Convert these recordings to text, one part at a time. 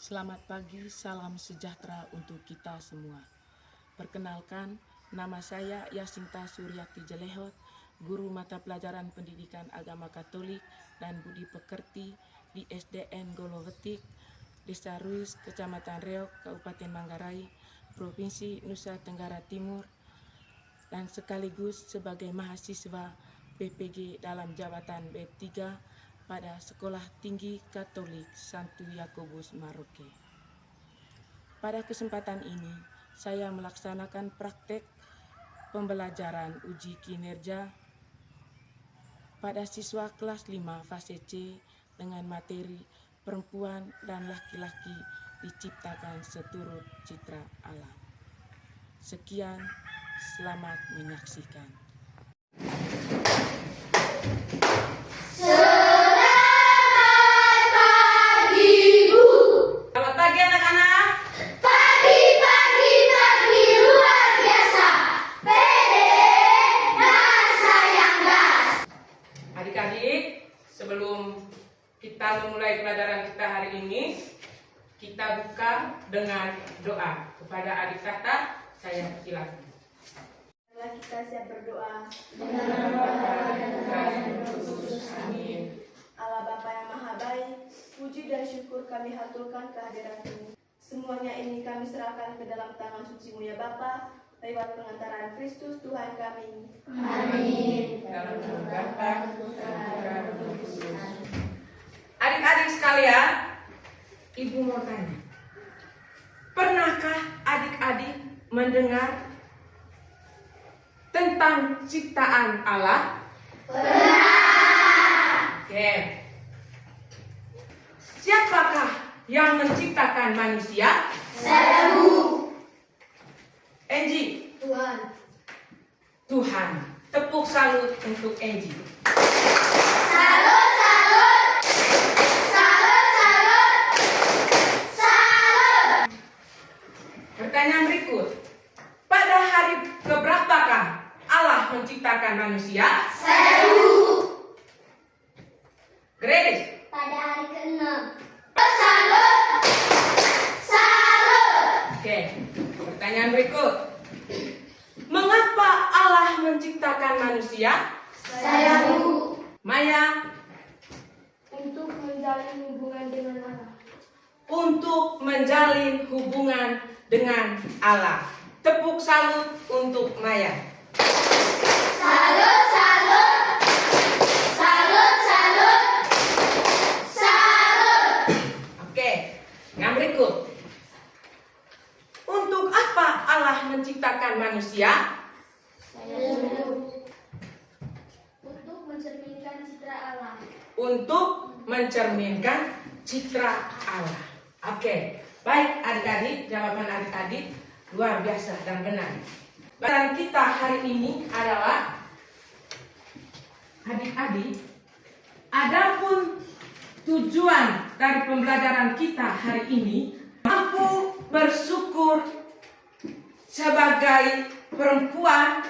Selamat pagi, salam sejahtera untuk kita semua. Perkenalkan, nama saya Yasinta Suryati Jelehot, guru mata pelajaran pendidikan agama Katolik dan budi pekerti di SDN Golowetik, Desa Ruis, Kecamatan Reok, Kabupaten Manggarai, Provinsi Nusa Tenggara Timur, dan sekaligus sebagai mahasiswa PPG dalam jabatan B3 pada Sekolah Tinggi Katolik Santo Yakobus Maroke. Pada kesempatan ini, saya melaksanakan praktek pembelajaran uji kinerja pada siswa kelas 5 fase C dengan materi perempuan dan laki-laki diciptakan seturut citra alam. Sekian, selamat menyaksikan. Sebelum kita memulai pelajaran kita hari ini, kita buka dengan doa. Kepada adik kakak, saya silakan. Marilah kita siap berdoa. Amin. Allah Bapa yang Maha Baik, puji dan syukur kami haturkan kehadiran-Mu. Semuanya ini kami serahkan ke dalam tangan suci-Mu ya Bapa, lewat pengantaran Kristus Tuhan kami. Amin. Dalam nama Bapa, Putra, dan Roh Kudus. Adik-adik sekalian, Ibu mau tanya, pernahkah adik-adik mendengar tentang ciptaan Allah? Pernah. Oke. Siapakah yang menciptakan manusia? Saya, Bu. Angie. Tuhan. Tuhan. Tepuk salut untuk Angie. Salut, salut. Salut, salut. Salut. Pertanyaan berikut. Pada hari keberapakah Allah menciptakan manusia? Saya, Bu. Grace. Pada hari ke-6. Salut. Salut. Oke. Pertanyaan berikut. Mengapa Allah menciptakan manusia? Saya, Bu. Maya. Untuk menjalin hubungan dengan Allah. Untuk menjalin hubungan dengan Allah. Tepuk salut untuk Maya. Salut, salut. Salut, salut. Salut. Oke. Yang berikut. Untuk apa Allah menciptakan manusia? Saya, Bu. Untuk mencerminkan citra Allah. Untuk mencerminkan citra Allah. Oke. Baik adik-adik, jawaban adik-adik luar biasa dan benar. Dan kita hari ini adalah adik-adik, adapun tujuan dari pembelajaran kita hari ini mampu bersyukur sebagai perempuan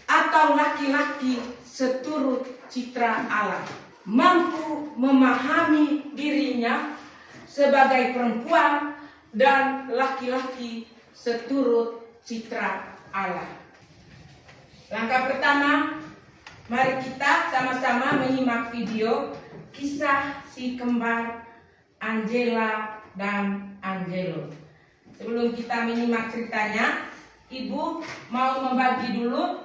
atau laki-laki seturut citra Allah, mampu memahami dirinya sebagai perempuan dan laki-laki seturut citra Allah. Langkah pertama, mari kita sama-sama menyimak video kisah si kembar Angela dan Angelo. Sebelum kita menyimak ceritanya, Ibu mau membagi dulu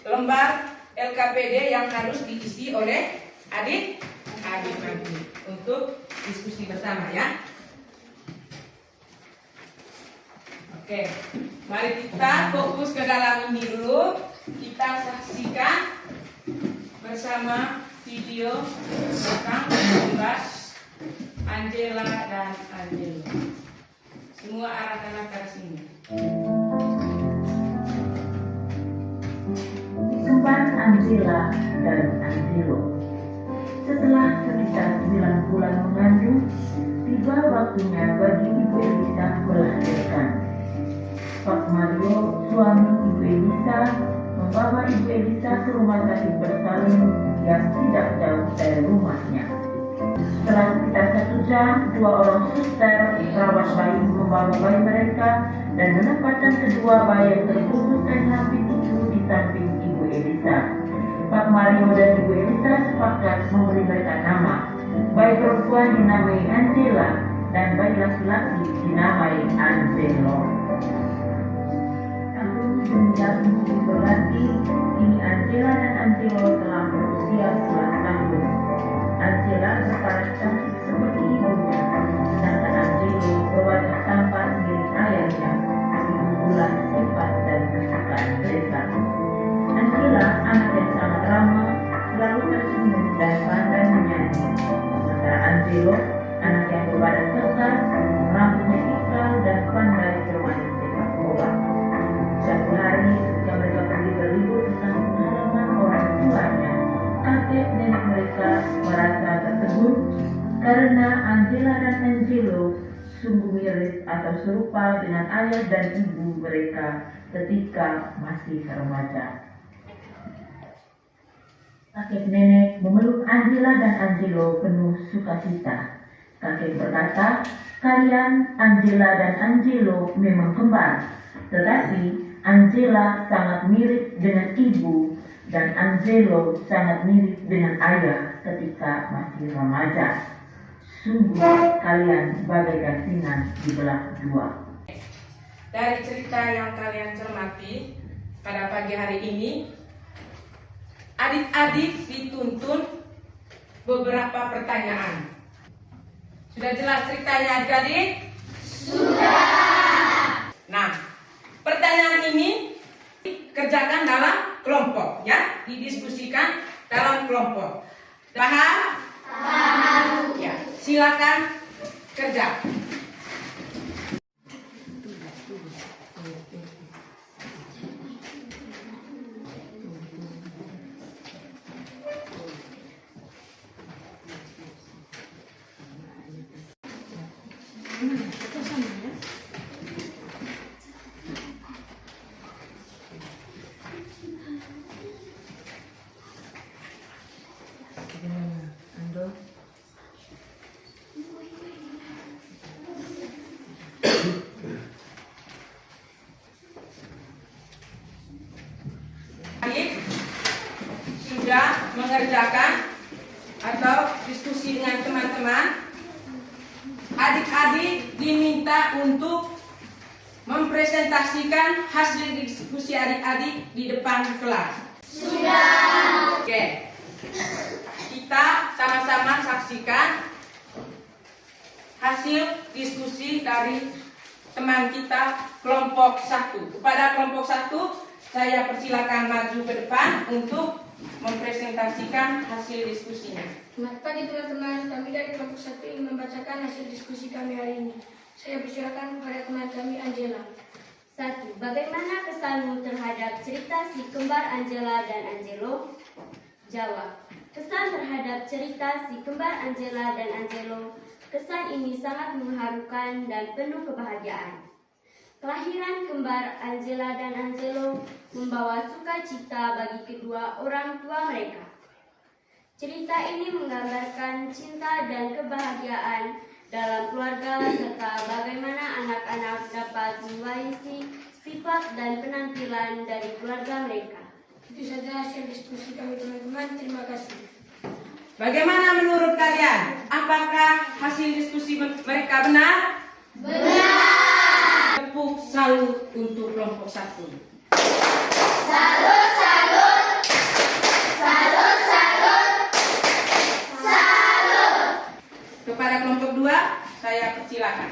lembar LKPD yang harus diisi oleh adik-adik nanti untuk diskusi bersama ya. Oke, mari kita fokus ke dalam ini dulu. Kita saksikan bersama video tentang membahas Angela dan Angelo. Semua arahkan ke sini. Kehidupan Angela dan Angelo. Setelah sekitar 9 bulan mengandung, tiba waktunya bagi Ibu Elisa melahirkan. Pak Mario, suami Ibu Elisa, membawa Ibu Elisa ke rumah sakit bersalin yang tidak jauh dari rumahnya. Setelah sekitar 1 jam, 2 orang suster perawat bayi membawa bayi mereka dan menempatkan kedua bayi yang terbungkus kain lapis itu di samping Ibu Elisa. Pak Mario dan Ibu Elisa sepakat memberi mereka nama. Bayi perempuan dinamai Angela dan bayi laki-laki dinamai Angelo. Tahun menjadi berganti, kini Angela dan Angelo telah berusia 11 tahun. Angela berparas cantik seperti ibunya, sedangkan Angelo berwajah tampan mirip ayahnya, unggulan sifat dan kesukaan mereka. Angela, anak yang sangat ramah, selalu tersenyum dan pandai menyanyi. Sementara Angelo, anak yang berbadan kekar, rambutnya ikal dan pandai bermain sepak bola. Suatu hari ketika mereka pergi berlibur di kampung halaman orang tuanya, kakek nenek mereka merasa tertegun karena Angela dan Angelo sungguh mirip atau serupa dengan ayah dan ibu mereka ketika masih remaja. Kakek nenek memeluk Angela dan Angelo penuh sukacita. Kakek berkata, kalian Angela dan Angelo memang kembar, tetapi Angela sangat mirip dengan ibu dan Angelo sangat mirip dengan ayah ketika masih remaja. Sungguh kalian bagaikan singa dibelah dua. Dari cerita yang kalian cermati pada pagi hari ini, adik-adik dituntun beberapa pertanyaan. Sudah jelas ceritanya adik-adik? Sudah. Nah, pertanyaan ini kerjakan dalam kelompok, ya, didiskusikan dalam kelompok. Paham? Paham. Ya, silakan kerja. Adik sudah mengerjakan atau diskusi dengan teman-teman. Adik-adik diminta untuk mempresentasikan hasil diskusi adik-adik di depan kelas. Sudah. Oke. Kita sama-sama saksikan hasil diskusi dari teman kita kelompok 1. Kepada kelompok 1, saya persilakan maju ke depan untuk mempresentasikan hasil diskusinya. Selamat pagi teman-teman, kami dari kelompok 1 ingin membacakan hasil diskusi kami hari ini. Saya persilakan kepada teman kami Angela. 1. Bagaimana kesanmu terhadap cerita si kembar Angela dan Angelo? Jawab. Kesan terhadap cerita si kembar Angela dan Angelo, kesan ini sangat mengharukan dan penuh kebahagiaan. Kelahiran kembar Angela dan Angelo membawa sukacita bagi kedua orang tua mereka. Cerita ini menggambarkan cinta dan kebahagiaan dalam keluarga serta bagaimana anak-anak dapat mewarisi sifat dan penampilan dari keluarga mereka. Itu saja hasil diskusi kami teman-teman, terima kasih. Bagaimana menurut kalian? Apakah hasil diskusi mereka benar? Benar. Tepuk salut untuk kelompok 1. Salut, salut. Salut, salut. Salut. Kepada kelompok 2, saya persilakan.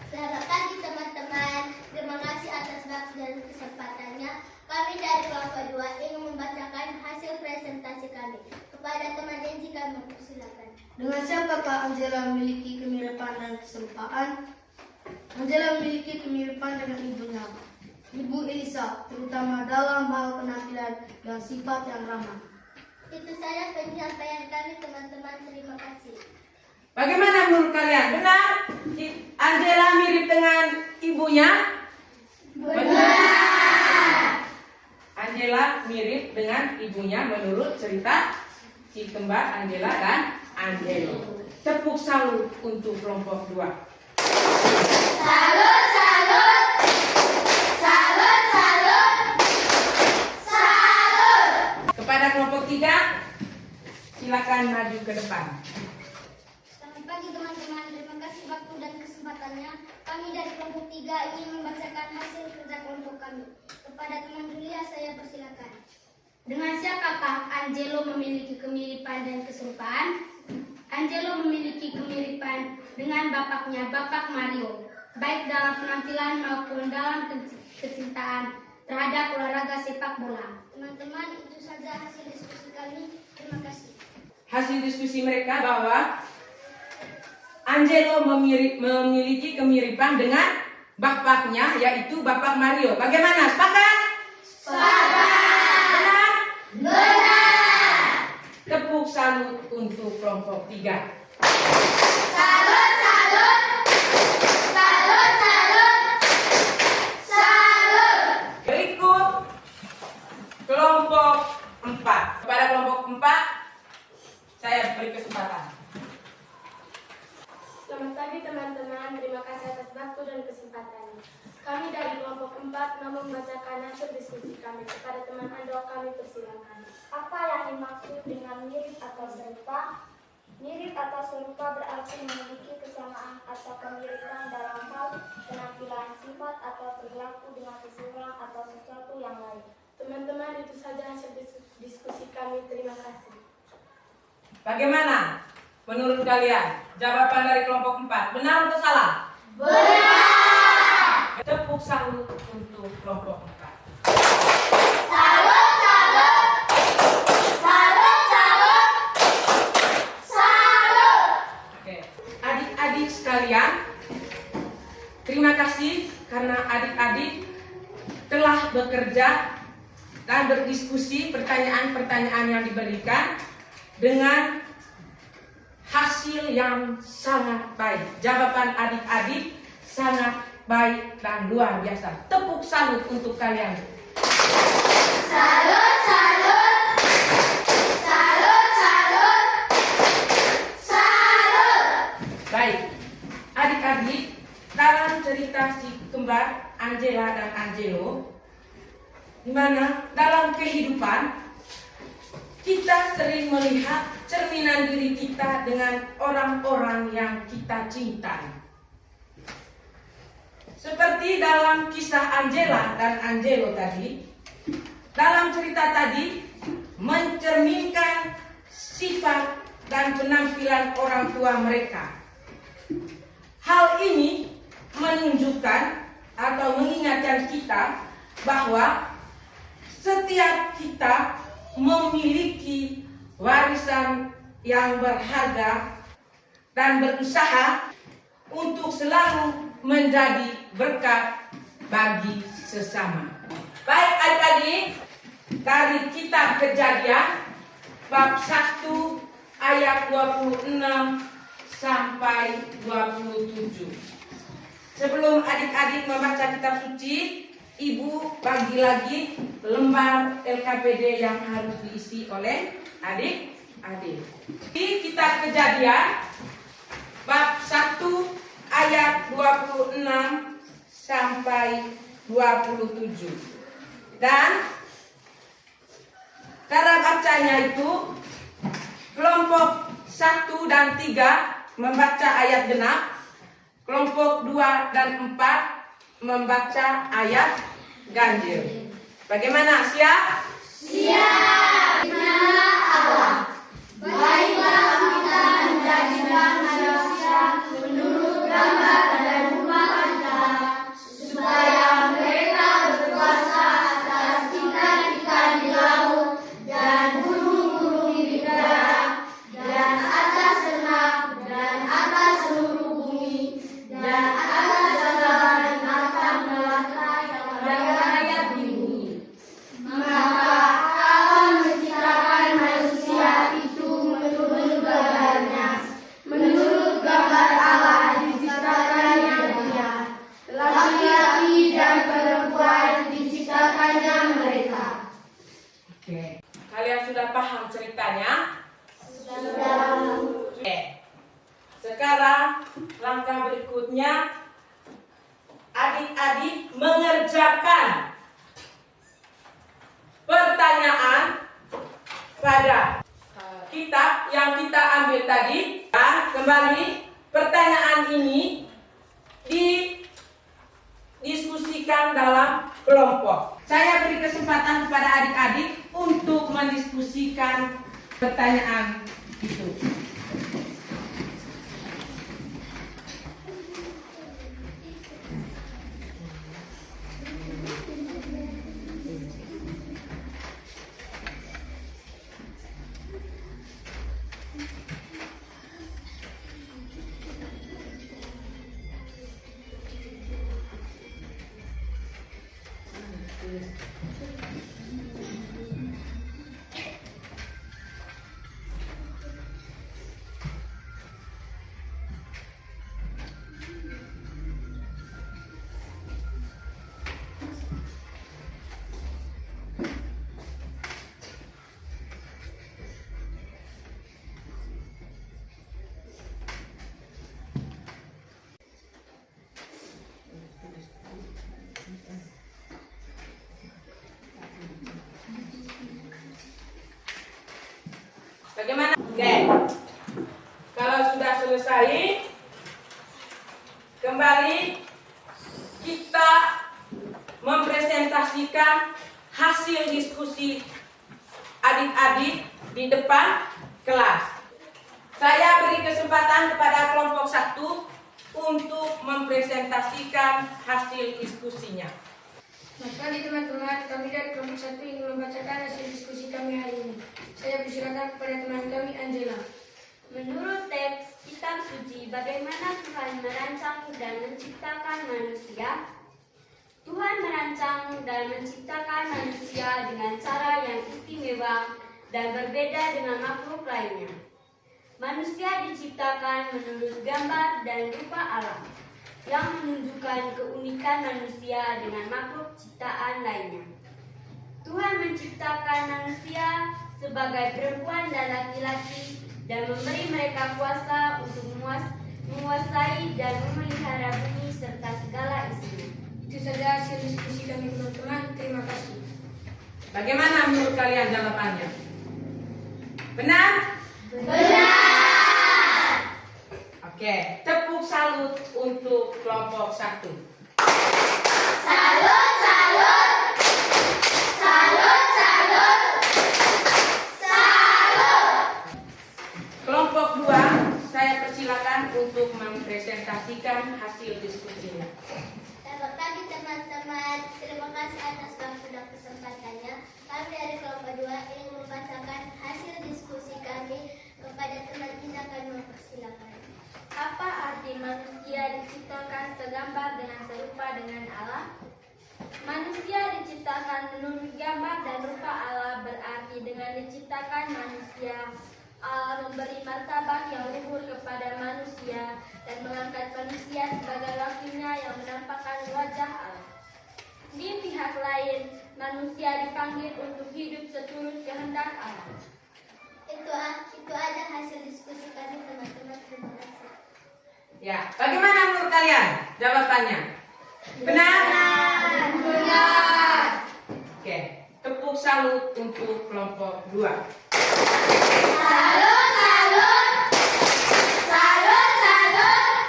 Selamat pagi teman-teman. Terima kasih atas waktu dan kesempatannya. Kami dari kelompok 2 ingin membacakan hasil presentasi kami. Kepada teman Denji kami persilakan. Dengan siapakah Angela memiliki kemiripan dan keserumpaan? Angela memiliki kemiripan dengan ibunya, Ibu Elisa, terutama dalam hal penampilan dan sifat yang ramah. Itu saja penyampaian kami teman-teman. Terima kasih. Bagaimana menurut kalian? Benar? Angela mirip dengan ibunya? Benar. Angela mirip dengan ibunya menurut cerita si kembar Angela dan Angelo. Tepuk salut untuk kelompok 2. Salut, salut. Salut, salut. Salut. Kepada kelompok 3, silakan maju ke depan. Selamat pagi teman-teman, terima kasih waktu dan kesempatannya. Kami dari kelompok 3 ingin membacakan hasil kerja kelompok kami. Kepada teman Julia, saya persilakan. Dengan siapakah Angelo memiliki kemiripan dan keserupaan? Angelo memiliki kemiripan dengan bapaknya, Bapak Mario, baik dalam penampilan maupun dalam kecintaan terhadap olahraga sepak bola. Teman-teman, itu saja hasil diskusi kami. Terima kasih. Hasil diskusi mereka bahwa Angelo memiliki kemiripan dengan bapaknya, yaitu Bapak Mario. Bagaimana? Sepakat? Sepakat. Benar. Tepuk salut untuk kelompok 3. Salut, salut. Salut, salut. Salut. Berikut kelompok 4. Kepada kelompok 4, saya beri kesempatan. Selamat pagi teman-teman, terima kasih atas waktu dan kesempatannya. Kami dari kelompok 4 mau membacakan hasil diskusi kami. Kepada teman Ando, kami persilakan. Apa yang dimaksud dengan mirip atau serupa? Mirip atau serupa berarti memiliki kesamaan atau kemiripan dalam hal penampilan, sifat atau perilaku dengan seseorang atau sesuatu yang lain. Teman-teman, itu saja hasil diskusi kami. Terima kasih. Bagaimana menurut kalian? Jawaban dari kelompok 4, benar atau salah? Benar. Tepuk salut untuk kelompok 4. Salut, salut. Salut, salut. Salut. Oke. Adik-adik sekalian, terima kasih karena adik-adik telah bekerja dan berdiskusi pertanyaan-pertanyaan yang diberikan dengan hasil yang sangat baik. Jawaban adik-adik sangat baik dan luar biasa. Tepuk salut untuk kalian. Salut, salut. Salut, salut. Salut. Baik, adik-adik, dalam cerita si kembar Angela dan Angelo, di mana dalam kehidupan kita sering melihat cerminan diri kita dengan orang-orang yang kita cintai. Seperti dalam kisah Angela dan Angelo tadi, dalam cerita tadi mencerminkan sifat dan penampilan orang tua mereka. Hal ini menunjukkan atau mengingatkan kita bahwa setiap kita memiliki warisan yang berharga dan berusaha untuk selalu menjadi berkat bagi sesama. Baik adik-adik, dari kitab Kejadian bab 1 ayat 26 sampai 27. Sebelum adik-adik membaca kitab suci, Ibu bagi lagi lembar LKPD yang harus diisi oleh adik-adik. Di kitab Kejadian bab 1 ayat 26 sampai 27. Dan cara bacanya itu kelompok 1 dan 3 membaca ayat genap, kelompok 2 dan 4 membaca ayat ganjil. Bagaimana? Siap? Siap. Bernama Allah. Baiklah kita menjadikan manusia menurut gambar dan rupa kita, supaya mereka berkuasa atas ikan-ikan di laut dan burung-burung di udara dan atas ternak dan atas seluruh bumi dan atas segala binatang melata yang berhayat di bumi. Maka Allah menciptakan manusia itu menurut gambarnya, menurut gambar Allah diciptakannya dia. Laki-laki dan perempuan diciptakannya mereka. Oke. Kalian sudah paham ceritanya? Sudah. Sekarang langkah berikutnya, adik-adik mengerjakan pertanyaan pada kitab yang kita ambil tadi. Dan kembali, pertanyaan ini didiskusikan dalam kelompok. Saya beri kesempatan kepada adik-adik untuk mendiskusikan pertanyaan itu. Bagaimana? Oke. Kalau sudah selesai, kembali kita mempresentasikan hasil diskusi adik-adik di depan kelas. Saya beri kesempatan kepada kelompok 1 untuk mempresentasikan hasil diskusinya. Selamat pagi teman-teman, kami dari kelompok 1 ingin membacakan hasil diskusi kami hari ini. Saya persilakan kepada teman kami Angela. Menurut teks kitab suci, bagaimana Tuhan merancang dan menciptakan manusia? Tuhan merancang dan menciptakan manusia dengan cara yang istimewa dan berbeda dengan makhluk lainnya. Manusia diciptakan menurut gambar dan rupa Allah, yang menunjukkan keunikan manusia dengan makhluk ciptaan lainnya. Tuhan menciptakan manusia sebagai perempuan dan laki-laki dan memberi mereka kuasa untuk menguasai dan memelihara bumi serta segala isinya. Itu saja hasil diskusi kami teman-teman. Terima kasih. Bagaimana menurut kalian jawabannya? Benar? Benar. Oke, tepuk salut untuk kelompok 1. Salut, salut. Salut, salut. Salut. Kelompok 2, saya persilakan untuk mempresentasikan hasil diskusinya. Selamat pagi teman-teman. Terima kasih atas waktu dan kesempatannya. Kami dari kelompok 2 ingin membacakan hasil diskusi kami kepada teman kita. Kami mempersilakan. Apa arti manusia diciptakan segambar dengan serupa dengan Allah? Manusia diciptakan menurut gambar dan rupa Allah, berarti dengan diciptakan manusia, Allah memberi martabat yang luhur kepada manusia dan mengangkat manusia sebagai wakilnya yang menampakkan wajah Allah. Di pihak lain, manusia dipanggil untuk hidup seturut kehendak Allah. Itu aja hasil diskusi kami teman-teman. Terima kasih. Ya, bagaimana menurut kalian jawabannya? Benar? Benar. Oke, tepuk salut untuk kelompok 2. Salut, salut. Salut, salut.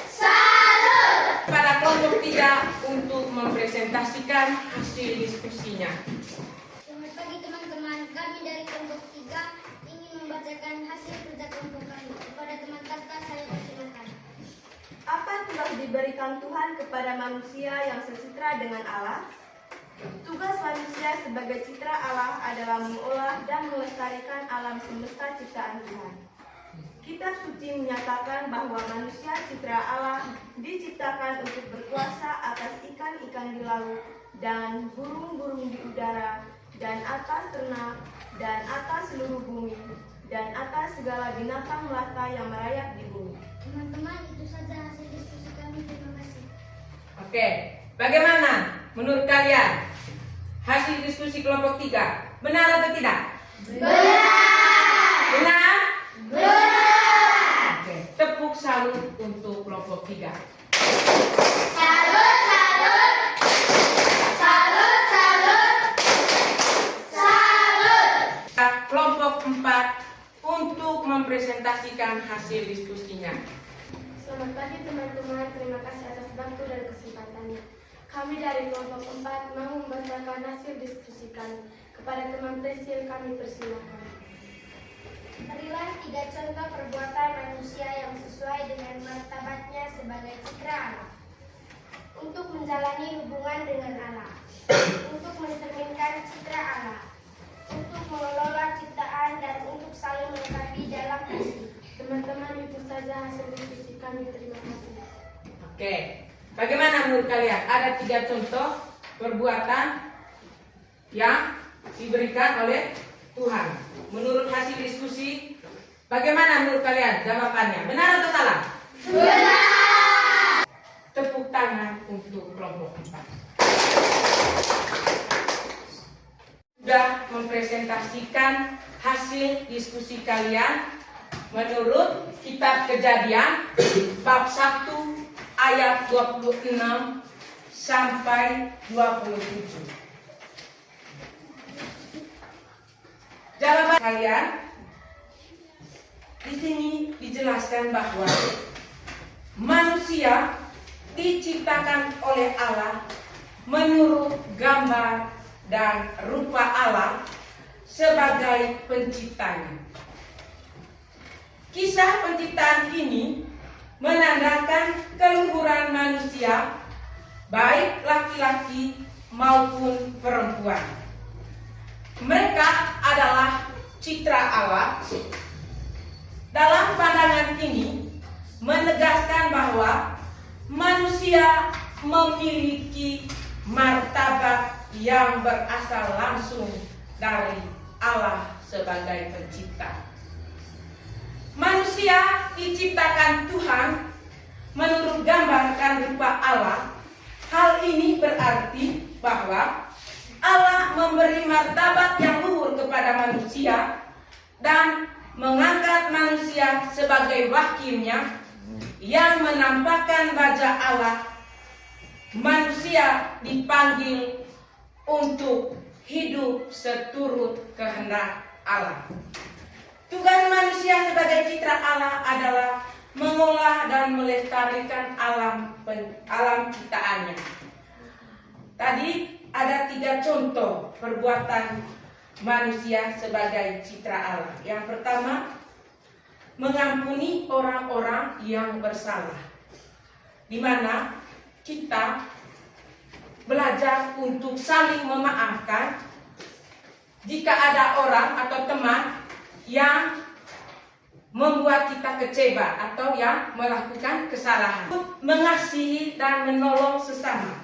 Salut. Pada kelompok 3 untuk mempresentasikan hasil diskusinya. Selamat pagi teman-teman, kami dari kelompok 3 ingin membacakan hasil kerja kelompok kami. Kepada teman kakak saya persilakan. Apa telah diberikan Tuhan kepada manusia yang sesitra dengan Allah? Tugas manusia sebagai citra Allah adalah mengolah dan melestarikan alam semesta ciptaan Tuhan. Kitab suci menyatakan bahwa manusia citra Allah diciptakan untuk berkuasa atas ikan-ikan di laut dan burung-burung di udara dan atas ternak dan atas seluruh bumi dan atas segala binatang melata yang merayap di bumi. Teman-teman, itu saja hasil diskusi kami. Terima kasih. Oke, bagaimana menurut kalian hasil diskusi kelompok 3? Benar atau tidak? Benar. Benar? Benar. 3. Salut, salut. Salut, salut. Salut. Kelompok 4 untuk mempresentasikan hasil diskusinya. Selamat pagi teman-teman, terima kasih atas waktu dan kesempatannya. Kami dari kelompok 4 mau membacakan hasil diskusi kami. Kepada teman presil kami persilakan. Berilah 3 contoh perbuatan manusia yang sesuai dengan martabatnya sebagai citra Allah. Untuk menjalani hubungan dengan Allah. Untuk mencerminkan citra Allah. Untuk mengelola ciptaan dan untuk saling melengkapi dalam kasih. Teman-teman, itu saja hasil diskusi kami. Terima kasih. Oke, bagaimana menurut kalian? Ada 3 contoh perbuatan yang diberikan oleh Tuhan. Menurut hasil diskusi, bagaimana menurut kalian jawabannya? Benar atau salah? Benar. Tepuk tangan untuk kelompok 4. Sudah mempresentasikan hasil diskusi kalian menurut kitab Kejadian bab 1 ayat 26 sampai 27. Jawaban kalian di sini dijelaskan bahwa manusia diciptakan oleh Allah menurut gambar dan rupa Allah sebagai penciptanya. Kisah penciptaan ini menandakan keluhuran manusia, baik laki-laki maupun perempuan. Mereka adalah citra Allah. Dalam pandangan ini menegaskan bahwa manusia memiliki martabat yang berasal langsung dari Allah sebagai pencipta. Manusia diciptakan Tuhan menurut gambar dan rupa Allah. Hal ini berarti bahwa Allah memberi martabat yang luhur kepada manusia dan mengangkat manusia sebagai wakilnya yang menampakkan wajah Allah. Manusia dipanggil untuk hidup seturut kehendak Allah. Tugas manusia sebagai citra Allah adalah mengolah dan melestarikan alam ciptaannya. Tadi ada 3 contoh perbuatan manusia sebagai citra Allah. Yang pertama, mengampuni orang-orang yang bersalah, di mana kita belajar untuk saling memaafkan jika ada orang atau teman yang membuat kita kecewa atau yang melakukan kesalahan. Mengasihi dan menolong sesama.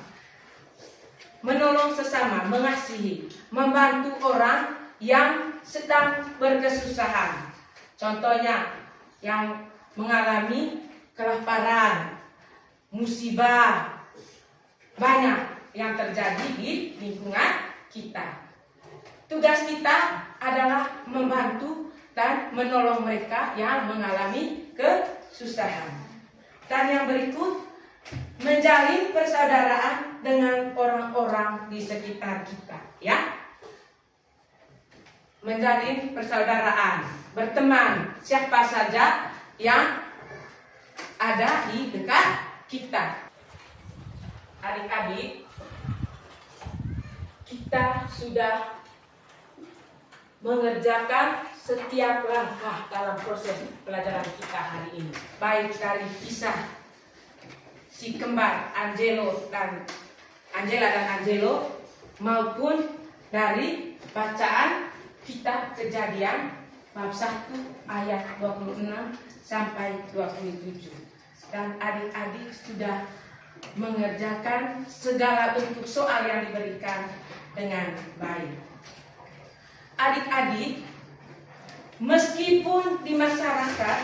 Menolong sesama, mengasihi, membantu orang yang sedang berkesusahan. Contohnya yang mengalami kelaparan, musibah, banyak yang terjadi di lingkungan kita. Tugas kita adalah membantu dan menolong mereka yang mengalami kesusahan. Dan yang berikut, menjalin persaudaraan dengan orang-orang di sekitar kita, ya. Menjalin persaudaraan, berteman siapa saja yang ada di dekat kita. Adik-adik, kita sudah mengerjakan setiap langkah dalam proses pelajaran kita hari ini. Baik dari kisah si kembar Angela dan Angelo maupun dari bacaan kitab Kejadian bab 1 ayat 26 sampai 27. Dan adik-adik sudah mengerjakan segala bentuk soal yang diberikan dengan baik. Adik-adik, meskipun di masyarakat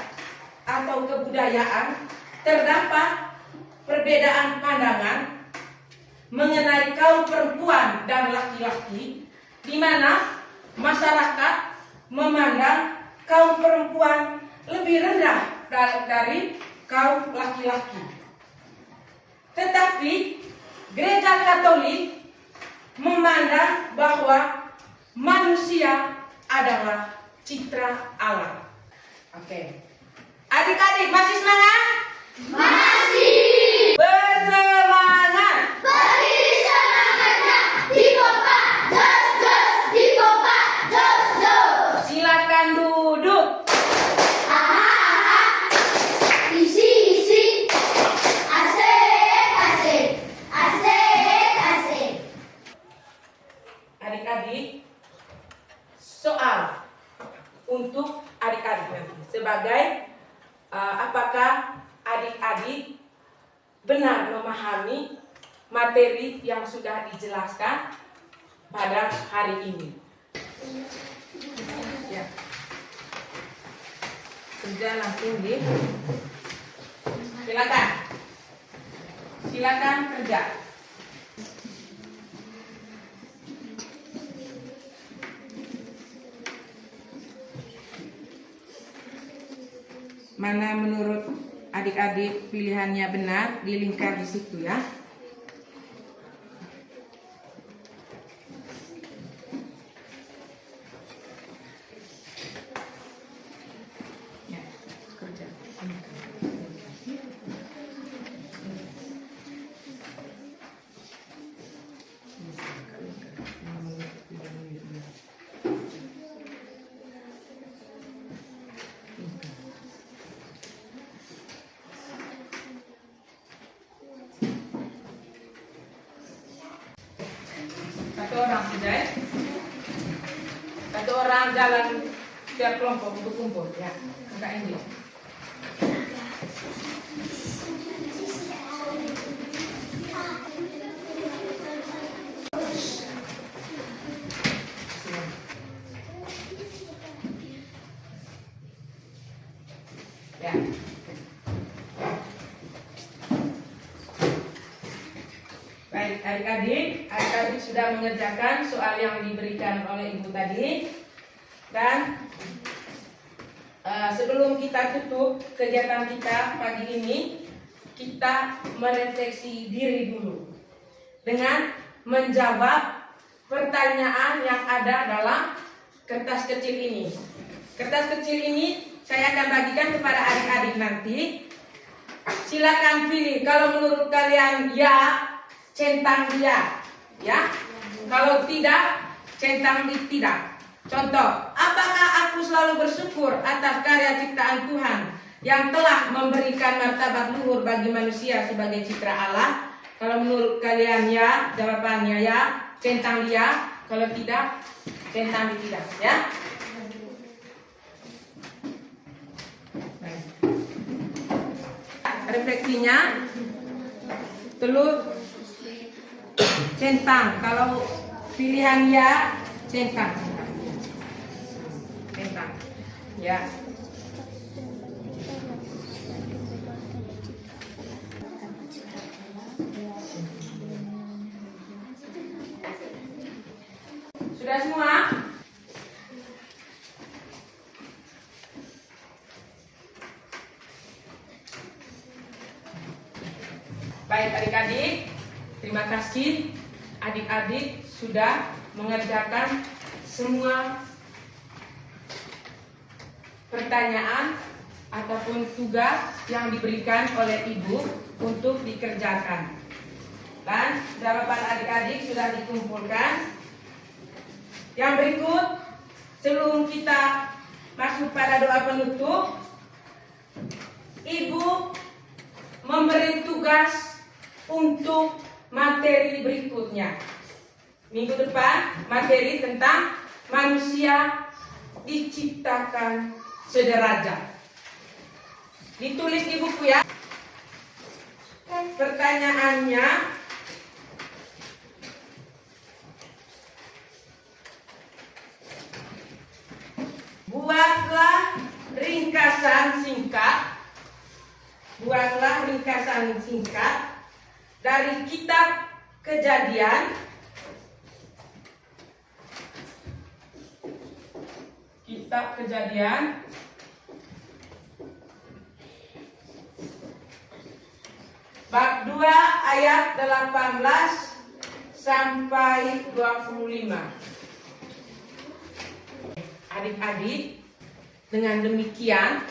atau kebudayaan terdapat perbedaan pandangan mengenai kaum perempuan dan laki-laki, di mana masyarakat memandang kaum perempuan lebih rendah dari kaum laki-laki. Tetapi Gereja Katolik memandang bahwa manusia adalah citra Allah. Oke. Adik-adik masih semangat? Masih. Bersemangat. Beri semangatnya. Dipompa. Jos, jos. Dipompa. Jos, jos. Silakan duduk. Aha, aha. Isi, isi. Asik, asik. Asik, asik. Adik-adik, soal untuk adik-adik nanti sebagai apakah adik-adik benar memahami materi yang sudah dijelaskan pada hari ini. Ya. Kerja langsung di. Silakan. Silakan kerja. Mana menurut adik-adik pilihannya benar, dilingkar di situ ya. Ya, kerja. Satu orang sudah ya? Satu orang jalan setiap kelompok untuk kumpul ya. Kakak ini. Ya. Baik, adik-adik sudah mengerjakan soal yang diberikan oleh ibu tadi. Dan sebelum kita tutup kegiatan kita pagi ini, kita merefleksi diri dulu dengan menjawab pertanyaan yang ada dalam kertas kecil ini. Kertas kecil ini saya akan bagikan kepada adik-adik nanti. Silakan pilih. Kalau menurut kalian ya, centang dia, ya. Kalau tidak, centang di tidak. Contoh, apakah aku selalu bersyukur atas karya ciptaan Tuhan yang telah memberikan martabat luhur bagi manusia sebagai citra Allah? Kalau menurut kalian ya, jawabannya ya, centang dia. Kalau tidak, centang di tidak, ya. Refleksinya, telur centang. Kalau pilihan ya, centang. Centang. Ya. Sudah semua? Baik adik-adik, terima kasih adik-adik sudah mengerjakan semua pertanyaan ataupun tugas yang diberikan oleh ibu untuk dikerjakan. Dan jawaban adik-adik sudah dikumpulkan. Yang berikut, sebelum kita masuk pada doa penutup, ibu memberi tugas untuk materi berikutnya. Minggu depan materi tentang manusia diciptakan sederajat. Ditulis di buku ya. Pertanyaannya, buatlah ringkasan singkat dari kitab Kejadian Bab 2 ayat 18 sampai 25. Adik-adik, dengan demikian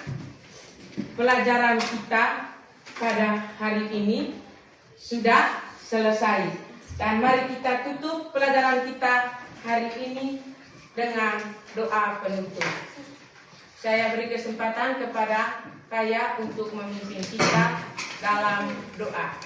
pelajaran kita pada hari ini sudah selesai. Dan mari kita tutup pelajaran kita hari ini dengan doa penutup. Saya beri kesempatan kepada Kaya untuk memimpin kita dalam doa.